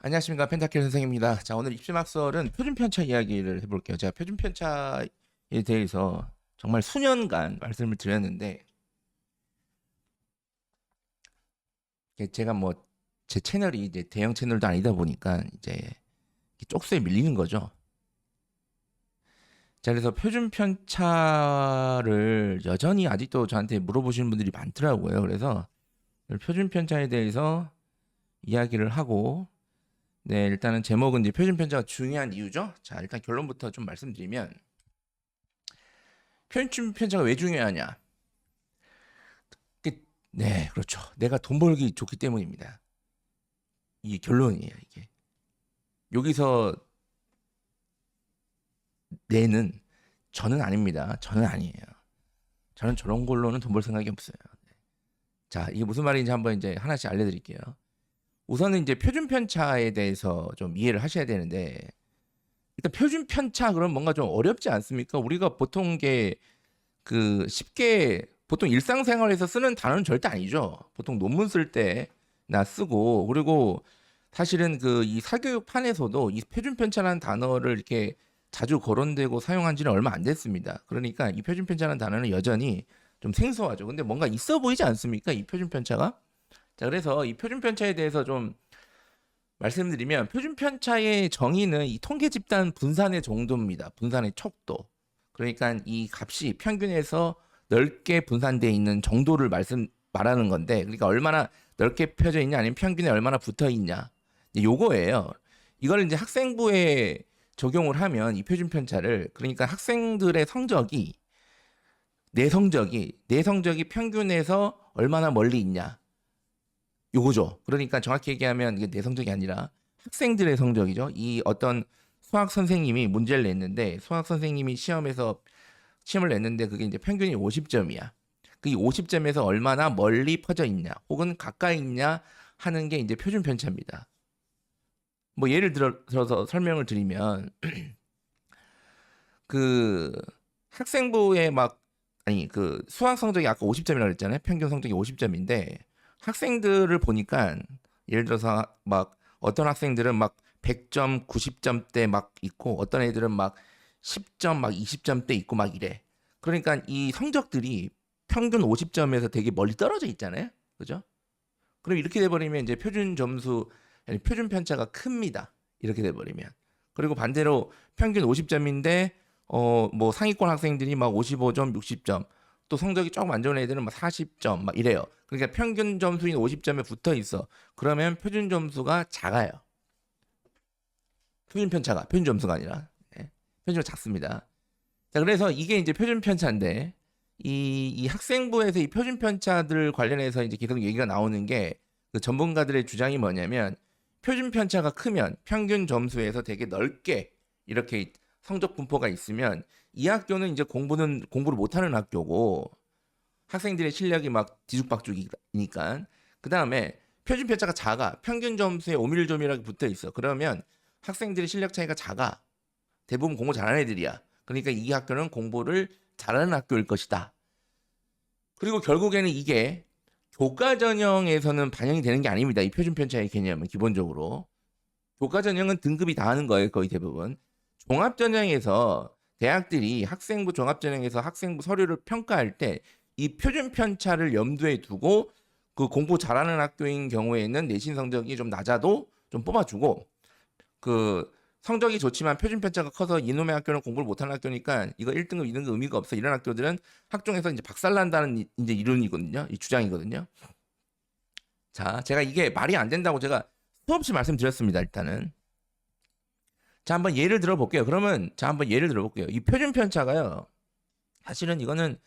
안녕하십니까, 펜타킬 선생입니다. 자, 오늘 입시막설은 표준편차 이야기를 해볼게요. 제가 표준편차에 대해서 정말 수년간 말씀을 드렸는데, 제가 뭐 제 채널이 이제 대형 채널도 아니다 보니까 이제 쪽수에 밀리는 거죠. 자, 그래서 표준편차를 여전히 아직도 저한테 물어보시는 분들이 많더라고요. 그래서 표준편차에 대해서 이야기를 하고, 네, 일단은 제목은 이제 표준편차가 중요한 이유죠. 자, 일단 결론부터 좀 말씀드리면, 표준편차가 왜 중요하냐? 네, 그렇죠. 내가 돈 벌기 좋기 때문입니다. 이게 결론이에요, 이게. 여기서 내는 저는 아닙니다. 저는 아니에요. 저는 저런 걸로는 돈 벌 생각이 없어요. 자, 이게 무슨 말인지 한번 이제 하나씩 알려드릴게요. 우선은 이제 표준편차에 대해서 좀 이해를 하셔야 되는데, 일단 표준편차 그럼 뭔가 좀 어렵지 않습니까? 우리가 보통 쉽게 보통 일상생활에서 쓰는 단어는 절대 아니죠. 보통 논문 쓸 때나 쓰고, 그리고 사실은 이 사교육판에서도 이 표준편차라는 단어를 이렇게 자주 거론되고 사용한 지는 얼마 안 됐습니다. 그러니까 이 표준편차라는 단어는 여전히 좀 생소하죠. 근데 뭔가 있어 보이지 않습니까? 이 표준편차가? 자, 그래서 이 표준편차에 대해서 좀 말씀드리면, 표준편차의 정의는 이 통계 집단 분산의 정도입니다. 분산의 척도. 그러니까 이 값이 평균에서 넓게 분산되어 있는 정도를 말하는 건데, 그러니까 얼마나 넓게 펴져 있냐, 아니면 평균에 얼마나 붙어 있냐. 요거예요. 이걸 이제 학생부에 적용을 하면 이 표준편차를, 그러니까 학생들의 성적이, 내 성적이 평균에서 얼마나 멀리 있냐. 요거죠. 그러니까 정확히 얘기하면 이게 내 성적이 아니라 학생들의 성적이죠. 이 어떤 수학 선생님이 문제를 냈는데, 수학 선생님이 시험을 냈는데 그게 이제 평균이 50점이야. 그 50점에서 얼마나 멀리 퍼져 있냐, 혹은 가까이 있냐 하는 게 이제 표준 편차입니다. 뭐 예를 들어서 설명을 드리면, 그 학생부에 수학 성적이 아까 50점이라고 그랬잖아요. 평균 성적이 50점인데 학생들을 보니까, 예를 들어서 막 어떤 학생들은 막 100점, 90점대 막 있고, 어떤 애들은 막 10점, 막 20점대 있고 막 이래. 그러니까 이 성적들이 평균 50점에서 되게 멀리 떨어져 있잖아요. 그죠? 그럼 이렇게 돼버리면 이제 표준 점수, 아니 표준 편차가 큽니다. 이렇게 돼버리면. 그리고 반대로 평균 50점인데 뭐 상위권 학생들이 막 55점, 60점, 또 성적이 조금 안 좋은 애들은 막 40점 막 이래요. 그러니까 평균 점수인 50점에 붙어 있어. 그러면 표준 점수가 작아요. 표준 점수가 아니라, 네. 표준 점수가 작습니다. 자, 그래서 이게 이제 표준 편차인데, 이 학생부에서 이 표준 편차들 관련해서 이제 계속 얘기가 나오는 게, 그 전문가들의 주장이 뭐냐면, 표준 편차가 크면 평균 점수에서 되게 넓게 이렇게 성적 분포가 있으면 이 학교는 이제 공부를 못하는 학교고, 학생들의 실력이 막 뒤죽박죽이니까. 그 다음에 표준 편차가 작아. 평균 점수에 오밀조밀하게 붙어 있어. 그러면 학생들의 실력 차이가 작아. 대부분 공부 잘하는 애들이야. 그러니까 이 학교는 공부를 잘하는 학교일 것이다. 그리고 결국에는 이게 교과 전형에서는 반영이 되는 게 아닙니다. 이 표준 편차의 개념은 기본적으로. 교과 전형은 등급이 다 하는 거예요. 거의 대부분. 종합 전형에서 대학들이 학생부 종합 전형에서 학생부 서류를 평가할 때 이 표준 편차를 염두에 두고, 그 공부 잘하는 학교인 경우에는 내신 성적이 좀 낮아도 좀 뽑아주고, 그 성적이 좋지만 표준 편차가 커서 이놈의 학교는 공부를 못하는 학교니까 이거 1등급, 2등급 의미가 없어, 이런 학교들은 학종에서 이제 박살난다는 이제 이론이거든요. 이 주장이거든요. 자, 제가 이게 말이 안 된다고 제가 수없이 말씀드렸습니다. 일단은. 자, 한번 예를 들어볼게요. 그러면 자, 한번 예를 들어볼게요. 이 표준 편차가요, 사실은 이거는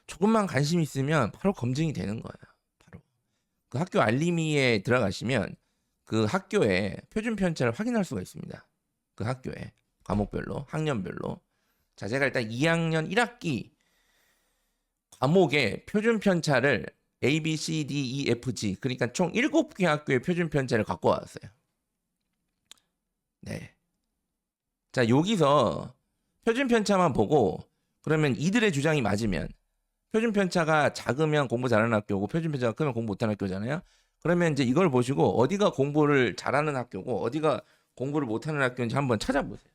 조금만 관심 있으면 바로 검증이 되는 거예요. 바로 그 학교 알림이에 들어가시면 그 학교의 표준 편차를 확인할 수가 있습니다. 그 학교에 과목별로, 학년별로. 자, 제가 일단 2학년 1학기 과목의 표준 편차를 A, B, C, D, E, F, G, 그러니까 총 7개 학교의 표준 편차를 갖고 왔어요. 네. 자, 여기서 표준 편차만 보고, 그러면 이들의 주장이 맞으면, 표준 편차가 작으면 공부 잘하는 학교고 표준 편차가 크면 공부 못하는 학교잖아요. 그러면 이제 이걸 보시고 어디가 공부를 잘하는 학교고 어디가 공부를 못하는 학교인지 한번 찾아보세요.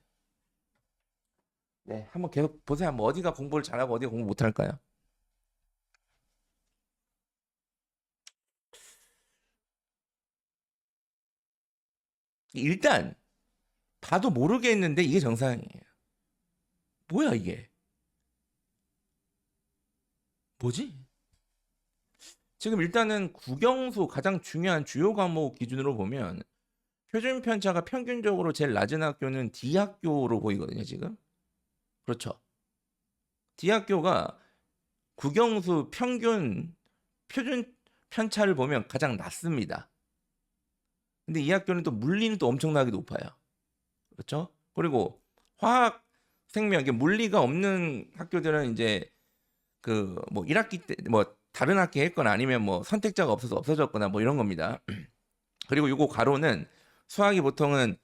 네, 한번 계속 보세요. 한번 어디가 공부를 잘하고 어디가 공부 못할까요? 일단 봐도 모르겠는데 이게 정상이에요. 뭐야 이게? 뭐지? 지금 일단은 국영수 가장 중요한 주요 과목 기준으로 보면 표준 편차가 평균적으로 제일 낮은 학교는 D학교로 보이거든요, 지금. 그렇죠. D학교가 국영수 평균 표준 편차를 보면 가장 낮습니다. 근데 이 학교는 또 물리는 또 엄청나게 높아요. 그렇죠? 그리고 화학, 생명, 이게 물리가 없는 학교들은 이제 그 뭐 1학기 때 뭐 다른 학기 했거나 아니면 뭐 선택자가 없어서 없어졌거나 뭐 이런 겁니다. 그리고 요거 가로는 수학이 보통은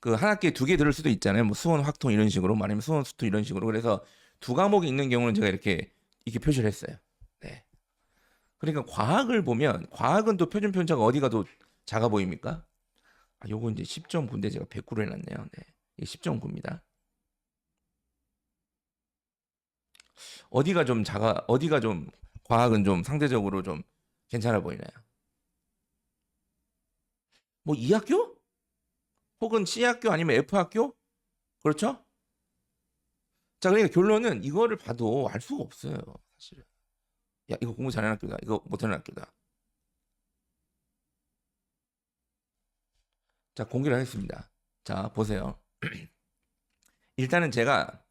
그 한 학기에 두 개 들을 수도 있잖아요. 뭐 수원, 확통 이런 식으로, 뭐 아니면 수원, 수투 이런 식으로. 그래서 두 과목이 있는 경우는 제가 이렇게 표시를 했어요. 네. 그러니까 과학을 보면 과학은 또 표준 편차가 어디가 더 작아 보입니까? 아, 요거 이제 10.9인데 제가 100구로 해놨네요. 네. 이게 10.9입니다. 어디가 좀 과학은 좀 상대적으로 좀 괜찮아 보이나요? 뭐 E 학교? 혹은 C 학교 아니면 F 학교? 그렇죠? 자, 그러니까 결론은 이거를 봐도 알 수가 없어요. 사실은. 야, 이거 공부 잘하는 학교다. 이거 못하는 학교다. 자, 공개를 하겠습니다. 자, 보세요. 일단은 제가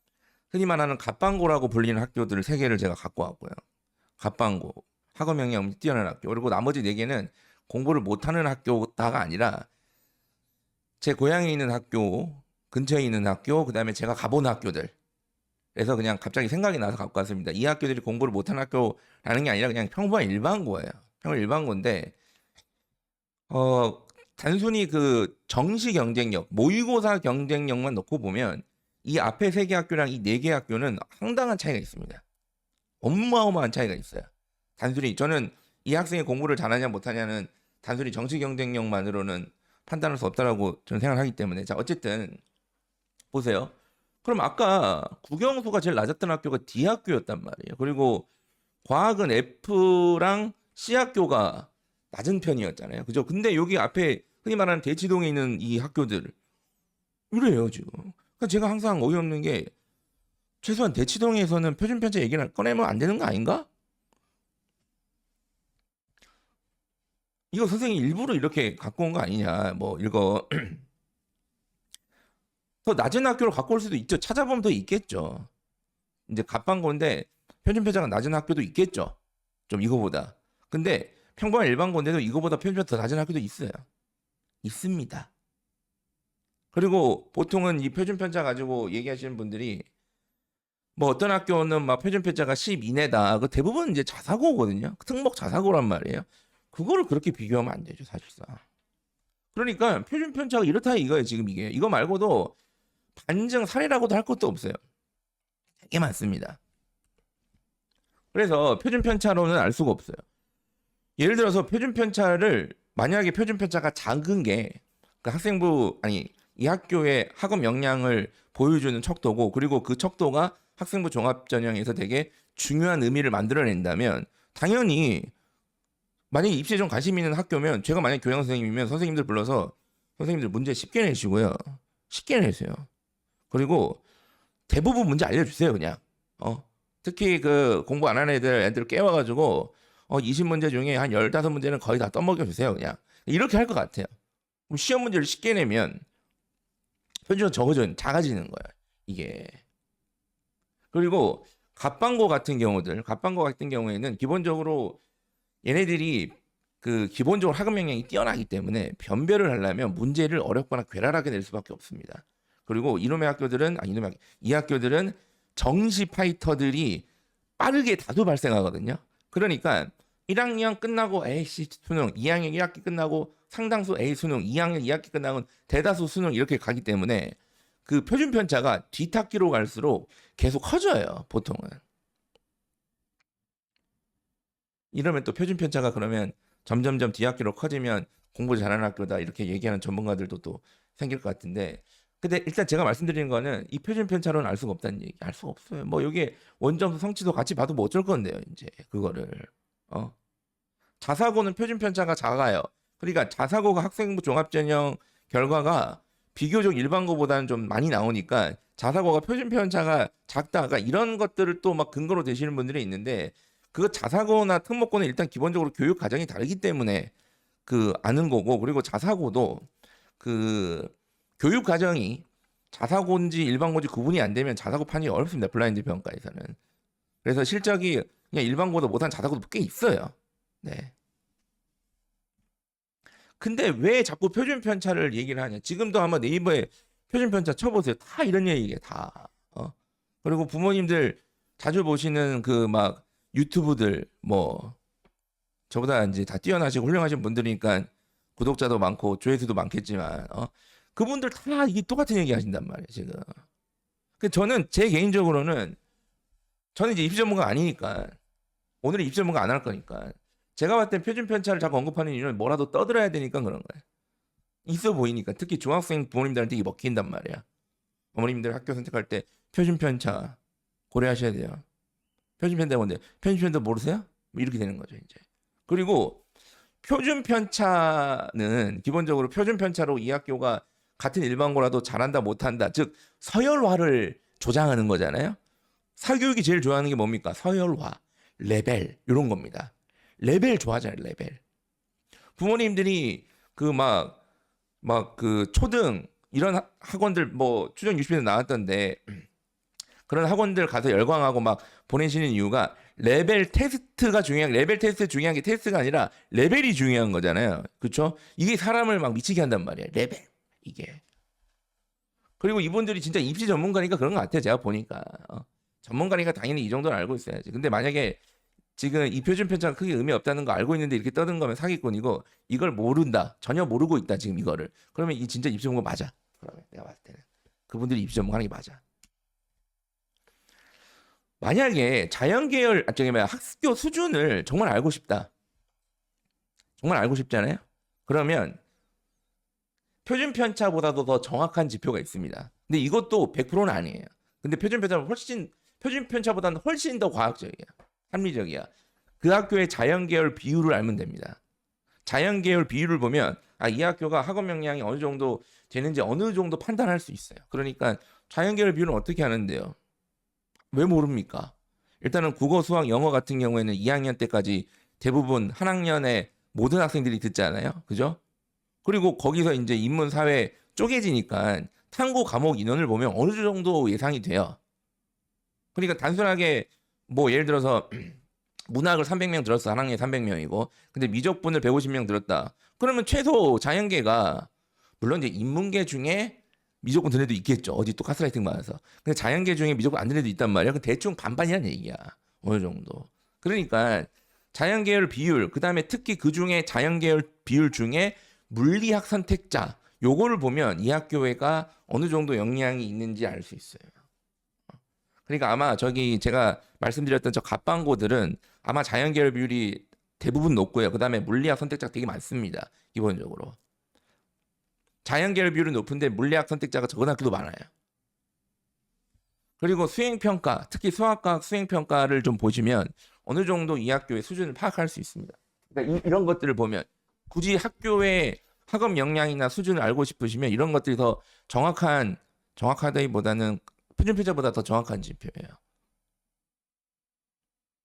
흔히 말하는 갑방고라고 불리는 학교들 세 개를 제가 갖고 왔고요. 갑방고, 학업 역량이 뛰어난 학교. 그리고 나머지 네 개는 공부를 못하는 학교다가 아니라 제 고향에 있는 학교, 근처에 있는 학교, 그다음에 제가 가본 학교들. 그래서 그냥 갑자기 생각이 나서 갖고 왔습니다. 이 학교들이 공부를 못하는 학교라는 게 아니라 그냥 평범한 일반고예요. 평범한 일반고인데 단순히 그 정시 경쟁력, 모의고사 경쟁력만 놓고 보면 이 앞에 세 개 학교랑 이 네 개 학교는 상당한 차이가 있습니다. 어마어마한 차이가 있어요. 단순히 저는 이 학생이 공부를 잘하냐 못하냐는 단순히 정시 경쟁력만으로는 판단할 수 없다라고 저는 생각을 하기 때문에 자 어쨌든 보세요. 그럼 아까 국영수가 제일 낮았던 학교가 D 학교였단 말이에요. 그리고 과학은 F랑 C 학교가 낮은 편이었잖아요. 그죠? 근데 여기 앞에 흔히 말하는 대치동에 있는 이 학교들 이래요 지금. 그러니까 제가 항상 어이없는 게 최소한 대치동에서는 표준 편차 얘기를 꺼내면 안 되는 거 아닌가? 이거 선생님이 일부러 이렇게 갖고 온 거 아니냐? 뭐 이거 더 낮은 학교를 갖고 올 수도 있죠. 찾아보면 더 있겠죠. 이제 갑방고인데 표준 편차가 낮은 학교도 있겠죠. 좀 이거보다. 근데 평범한 일반고인데도 이거보다 표준 편차 더 낮은 학교도 있어요. 있습니다. 그리고 보통은 이 표준 편차 가지고 얘기하시는 분들이 뭐 어떤 학교는 막 표준 편차가 10 이내다. 그 대부분 이제 자사고거든요. 특목 자사고란 말이에요. 그거를 그렇게 비교하면 안 되죠, 사실상. 그러니까 표준 편차가 이렇다 이거예요, 지금 이게. 이거 말고도 반증 사례라고도 할 것도 없어요. 되게 많습니다. 그래서 표준 편차로는 알 수가 없어요. 예를 들어서 표준 편차를 만약에 표준 편차가 작은 게 그 학생부 아니 이 학교의 학업 역량을 보여주는 척도고 그리고 그 척도가 학생부 종합 전형에서 되게 중요한 의미를 만들어낸다면 당연히 만약에 입시에 좀 관심 있는 학교면 제가 만약에 교양 선생님이면 선생님들 불러서 선생님들 문제 쉽게 내시고요. 쉽게 내세요. 그리고 대부분 문제 알려주세요, 그냥. 특히 그 공부 안 하는 애들 깨워가지고 20문제 중에 한 15문제는 거의 다 떠먹여 주세요, 그냥. 이렇게 할 것 같아요. 그럼 시험 문제를 쉽게 내면 표준은 작아지는 거예요, 이게. 그리고 갑방고 같은 경우에는 기본적으로 얘네들이 그 기본적으로 학업 역량이 뛰어나기 때문에 변별을 하려면 문제를 어렵거나 괴랄하게 낼 수밖에 없습니다. 그리고 이 학교들은 정시 파이터들이 빠르게 다수 발생하거든요. 그러니까 1학년 끝나고 A씨 수능, 2학년 1학기 끝나고 상당수 A 수능, 2학년 2학기 끝나고 대다수 수능 이렇게 가기 때문에 그 표준 편차가 뒷학기로 갈수록 계속 커져요, 보통은. 이러면 또 표준 편차가 그러면 점점점 D학교로 커지면 공부 잘하는 학교다 이렇게 얘기하는 전문가들도 또 생길 것 같은데 근데 일단 제가 말씀드리는 거는 이 표준 편차로는 알 수가 없다는 얘기. 알 수가 없어요. 뭐 여기 원점수 성취도 같이 봐도 뭐 어쩔 건데요, 이제 그거를. 어? 자사고는 표준 편차가 작아요. 그러니까 자사고가 학생부 종합전형 결과가 비교적 일반고보다는 좀 많이 나오니까 자사고가 표준 편차가 작다가 이런 것들을 또 막 근거로 대시는 분들이 있는데 그 자사고나 특목고는 일단 기본적으로 교육 과정이 다르기 때문에 그 아는 거고 그리고 자사고도 그 교육 과정이 자사고인지 일반고인지 구분이 안 되면 자사고 판이 어렵습니다. 블라인드 평가에서는. 그래서 실적이 그냥 일반고도 못한 자사고도 꽤 있어요. 네. 근데 왜 자꾸 표준 편차를 얘기를 하냐? 지금도 한번 네이버에 표준 편차 쳐보세요. 다 이런 얘기예요. 다. 그리고 부모님들 자주 보시는 그 막 유튜브들 뭐 저보다 이제 다 뛰어나시고 훌륭하신 분들이니까 구독자도 많고 조회수도 많겠지만 그분들 다 이게 똑같은 얘기 하신단 말이에요, 지금. 그 저는 제 개인적으로는 저는 이제 입시 전문가 아니니까 오늘은 입시 전문가 안 할 거니까 제가 봤을 때 표준 편차를 자꾸 언급하는 이유는 뭐라도 떠들어야 되니까 그런 거예요. 있어 보이니까 특히 중학생 부모님들한테 이게 먹힌단 말이야. 어머님들 학교 선택할 때 표준 편차 고려하셔야 돼요. 표준 편차 뭔데? 표준 편차 모르세요? 뭐 이렇게 되는 거죠, 이제. 그리고 표준 편차는 기본적으로 표준 편차로 이 학교가 같은 일반고라도 잘한다 못한다 즉 서열화를 조장하는 거잖아요. 사교육이 제일 좋아하는 게 뭡니까? 서열화, 레벨 이런 겁니다. 레벨 좋아하잖아요. 레벨. 부모님들이 그 막 그 초등 이런 학원들 뭐 추정 60에서 나왔던데 그런 학원들 가서 열광하고 막 보내시는 이유가 레벨 테스트가 중요한 레벨 테스트 중요한 게 테스트가 아니라 레벨이 중요한 거잖아요. 그렇죠? 이게 사람을 막 미치게 한단 말이에요. 레벨 이게. 그리고 이분들이 진짜 입시 전문가니까 그런 것 같아요. 제가 보니까 전문가니까 당연히 이 정도는 알고 있어야지. 근데 만약에 지금 이 표준 편차가 크게 의미 없다는 거 알고 있는데 이렇게 떠든 거면 사기꾼이고 이걸 모른다. 전혀 모르고 있다. 지금 이거를. 그러면 이 진짜 입시 전문가 맞아. 그러면 내가 봤을 때는 그분들이 입시 전문가 하는 게 맞아. 만약에 자연계열 저기 뭐야 학교 수준을 정말 알고 싶다. 정말 알고 싶잖아요. 그러면 표준 편차보다도 더 정확한 지표가 있습니다. 근데 이것도 100%는 아니에요. 근데 표준 편차보다는 훨씬 더 과학적이야. 합리적이야. 그 학교의 자연계열 비율을 알면 됩니다. 자연계열 비율을 보면 이 학교가 학업 역량이 어느 정도 되는지 어느 정도 판단할 수 있어요. 그러니까 자연계열 비율은 어떻게 하는데요? 왜 모릅니까? 일단은 국어, 수학, 영어 같은 경우에는 2학년 때까지 대부분 한 학년에 모든 학생들이 듣잖아요. 그죠? 그리고 거기서 이제 인문, 사회 쪼개지니까 탐구 과목 인원을 보면 어느 정도 예상이 돼요. 그러니까 단순하게 뭐 예를 들어서 문학을 300명 들었어. 한 학년에 300명이고. 근데 미적분을 150명 들었다. 그러면 최소 자연계가 물론 이제 인문계 중에 미적분 듣는 애도 있겠죠. 어디 또 가스라이팅 받아서. 근데 자연계 중에 미적분 안 듣는 애도 있단 말이야. 그 대충 반반이란 얘기야. 어느 정도. 그러니까 자연계열 비율, 그다음에 특히 그 중에 자연계열 비율 중에 물리학 선택자 요거를 보면 이 학교가 어느 정도 역량이 있는지 알 수 있어요. 그러니까 아마 저기 제가 말씀드렸던 저 갑방고들은 아마 자연계열 비율이 대부분 높고요. 그다음에 물리학 선택자가 되게 많습니다. 기본적으로. 자연계열 비율은 높은데 물리학 선택자가 적은 학교도 많아요. 그리고 수행평가, 특히 수학과학 수행평가를 좀 보시면 어느 정도 이 학교의 수준을 파악할 수 있습니다. 그러니까 이런 것들을 보면 굳이 학교의 학업 역량이나 수준을 알고 싶으시면 이런 것들이 더 정확하다기보다는 표준 편차보다 더 정확한 지표예요.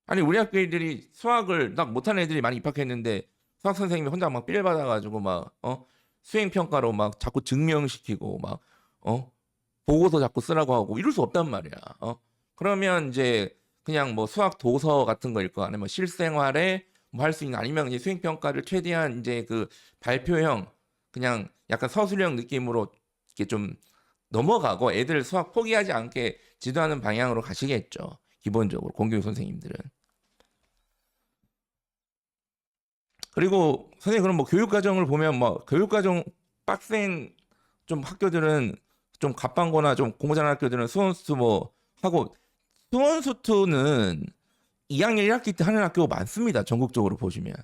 아니 우리 학교 애들이 수학을 딱 못하는 애들이 많이 입학했는데 수학 선생님이 혼자 막 삘 받아가지고 막 수행 평가로 막 자꾸 증명시키고 막 보고서 자꾸 쓰라고 하고 이럴 수 없단 말이야. 그러면 이제 그냥 뭐 수학 도서 같은 거 읽고 아니면 뭐 실생활에 뭐 할 수 있는 아니면 이제 수행 평가를 최대한 이제 그 발표형 그냥 약간 서술형 느낌으로 이렇게 좀 넘어가고 애들 수학 포기하지 않게 지도하는 방향으로 가시겠죠. 기본적으로 공교육 선생님들은. 그리고 선생님 그럼 뭐 교육 과정을 보면 뭐 교육 과정 빡센 좀 학교들은 좀 갑방거나 좀 공부 잘하는 학교들은 수원수투 뭐 하고 수원수투는 2학년 1학기 때 하는 학교가 많습니다. 전국적으로 보시면.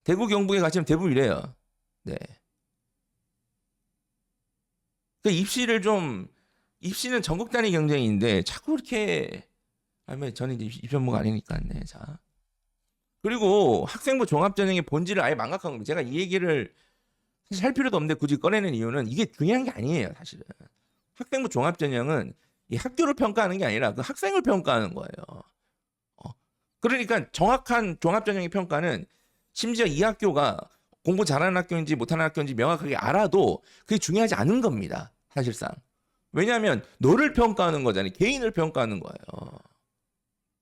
대구 경북에 가시면 대부분 이래요. 네. 그 입시는 전국 단위 경쟁인데 자꾸 이렇게 아니 저는 이제 입시 전문가 아니니까 네. 자. 그리고 학생부 종합전형의 본질을 아예 망각한 겁니다. 제가 이 얘기를 사실 할 필요도 없는데 굳이 꺼내는 이유는 이게 중요한 게 아니에요, 사실은. 학생부 종합전형은 이 학교를 평가하는 게 아니라 그 학생을 평가하는 거예요. 그러니까 정확한 종합전형의 평가는 심지어 이 학교가 공부 잘하는 학교인지 못하는 학교인지 명확하게 알아도 그게 중요하지 않은 겁니다. 사실상. 왜냐하면 너를 평가하는 거잖아요. 개인을 평가하는 거예요.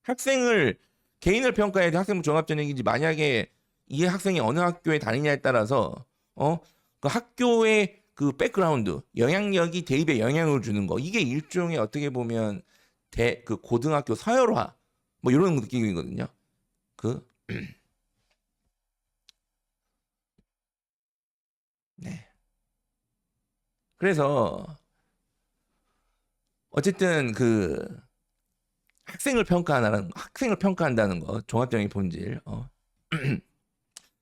학생을 개인을 평가해야 돼. 학생부 종합전형인지 만약에 이 학생이 어느 학교에 다니냐에 따라서 그 학교의 그 백그라운드 영향력이 대입에 영향을 주는 거 이게 일종의 어떻게 보면 그 고등학교 서열화 뭐 이런 느낌이거든요. 네. 그래서 어쨌든 학생을 평가한다는 거 종합적인 본질.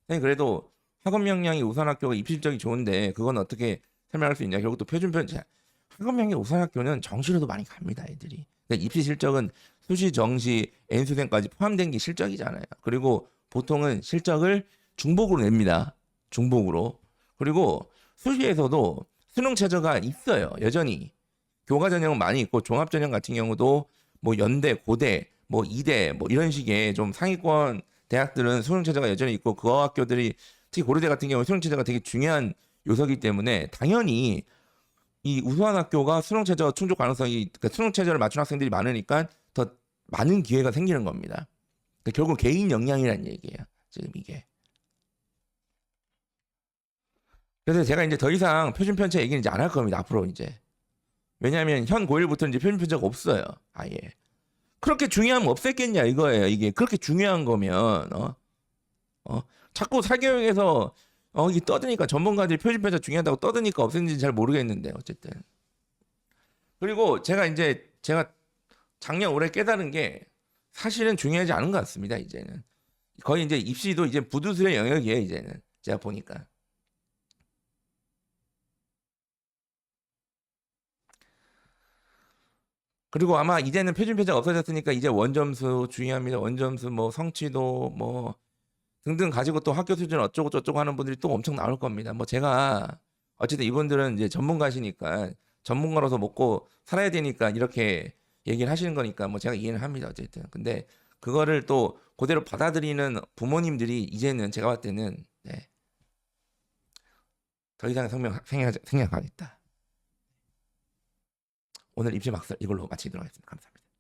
네, 그래도 학업 역량이 우선 학교가 입시 실적이 좋은데 그건 어떻게 설명할 수 있냐? 결국 또 표준 편차. 학업 역량이 우선 학교는 정시로도 많이 갑니다, 애들이. 그러니까 입시 실적은 수시, 정시, N수생까지 포함된 게 실적이잖아요. 그리고 보통은 실적을 중복으로 냅니다. 중복으로. 그리고 수시에서도 수능 최저가 있어요. 여전히. 교과 전형은 많이 있고 종합 전형 같은 경우도 뭐 연대, 고대, 뭐 이대 뭐 이런 식의 좀 상위권 대학들은 수능 최저가 여전히 있고 그 학교들이 특히 고려대 같은 경우 수능 최저가 되게 중요한 요소이기 때문에 당연히 이 우수한 학교가 수능 최저 충족 가능성이 그러니까 수능 최저를 맞춘 학생들이 많으니까 더 많은 기회가 생기는 겁니다. 그러니까 결국 개인 역량이라는 얘기예요. 지금 이게. 그래서 제가 이제 더 이상 표준 편차 얘기는 이제 안 할 겁니다. 앞으로 이제. 왜냐하면 현 고1부터 이제 표준 편차가 없어요. 아예. 그렇게 중요하면 없앴겠냐 이거예요. 이게 그렇게 중요한 거면 자꾸 사교육에서 이게 떠드니까 전문가들이 표준 편차 중요하다고 떠드니까 없앴는지 잘 모르겠는데 어쨌든. 그리고 제가 작년 올해 깨달은 게 사실은 중요하지 않은 것 같습니다. 이제는 거의 이제 입시도 이제 부두술의 영역이에요. 이제는 제가 보니까. 그리고 아마 이제는 표준 편차가 없어졌으니까 이제 원점수 중요합니다. 원점수 뭐 성취도 뭐 등등 가지고 또 학교 수준 어쩌고 저쩌고 하는 분들이 또 엄청 나올 겁니다. 뭐 제가 어쨌든 이분들은 이제 전문가시니까 전문가로서 먹고 살아야 되니까 이렇게 얘기를 하시는 거니까 뭐 제가 이해는 합니다. 어쨌든. 근데 그거를 또 그대로 받아들이는 부모님들이 이제는 제가 봤을 때는 네. 더 이상 생략하겠다. 오늘 입시 막설 이걸로 마치도록 하겠습니다. 감사합니다.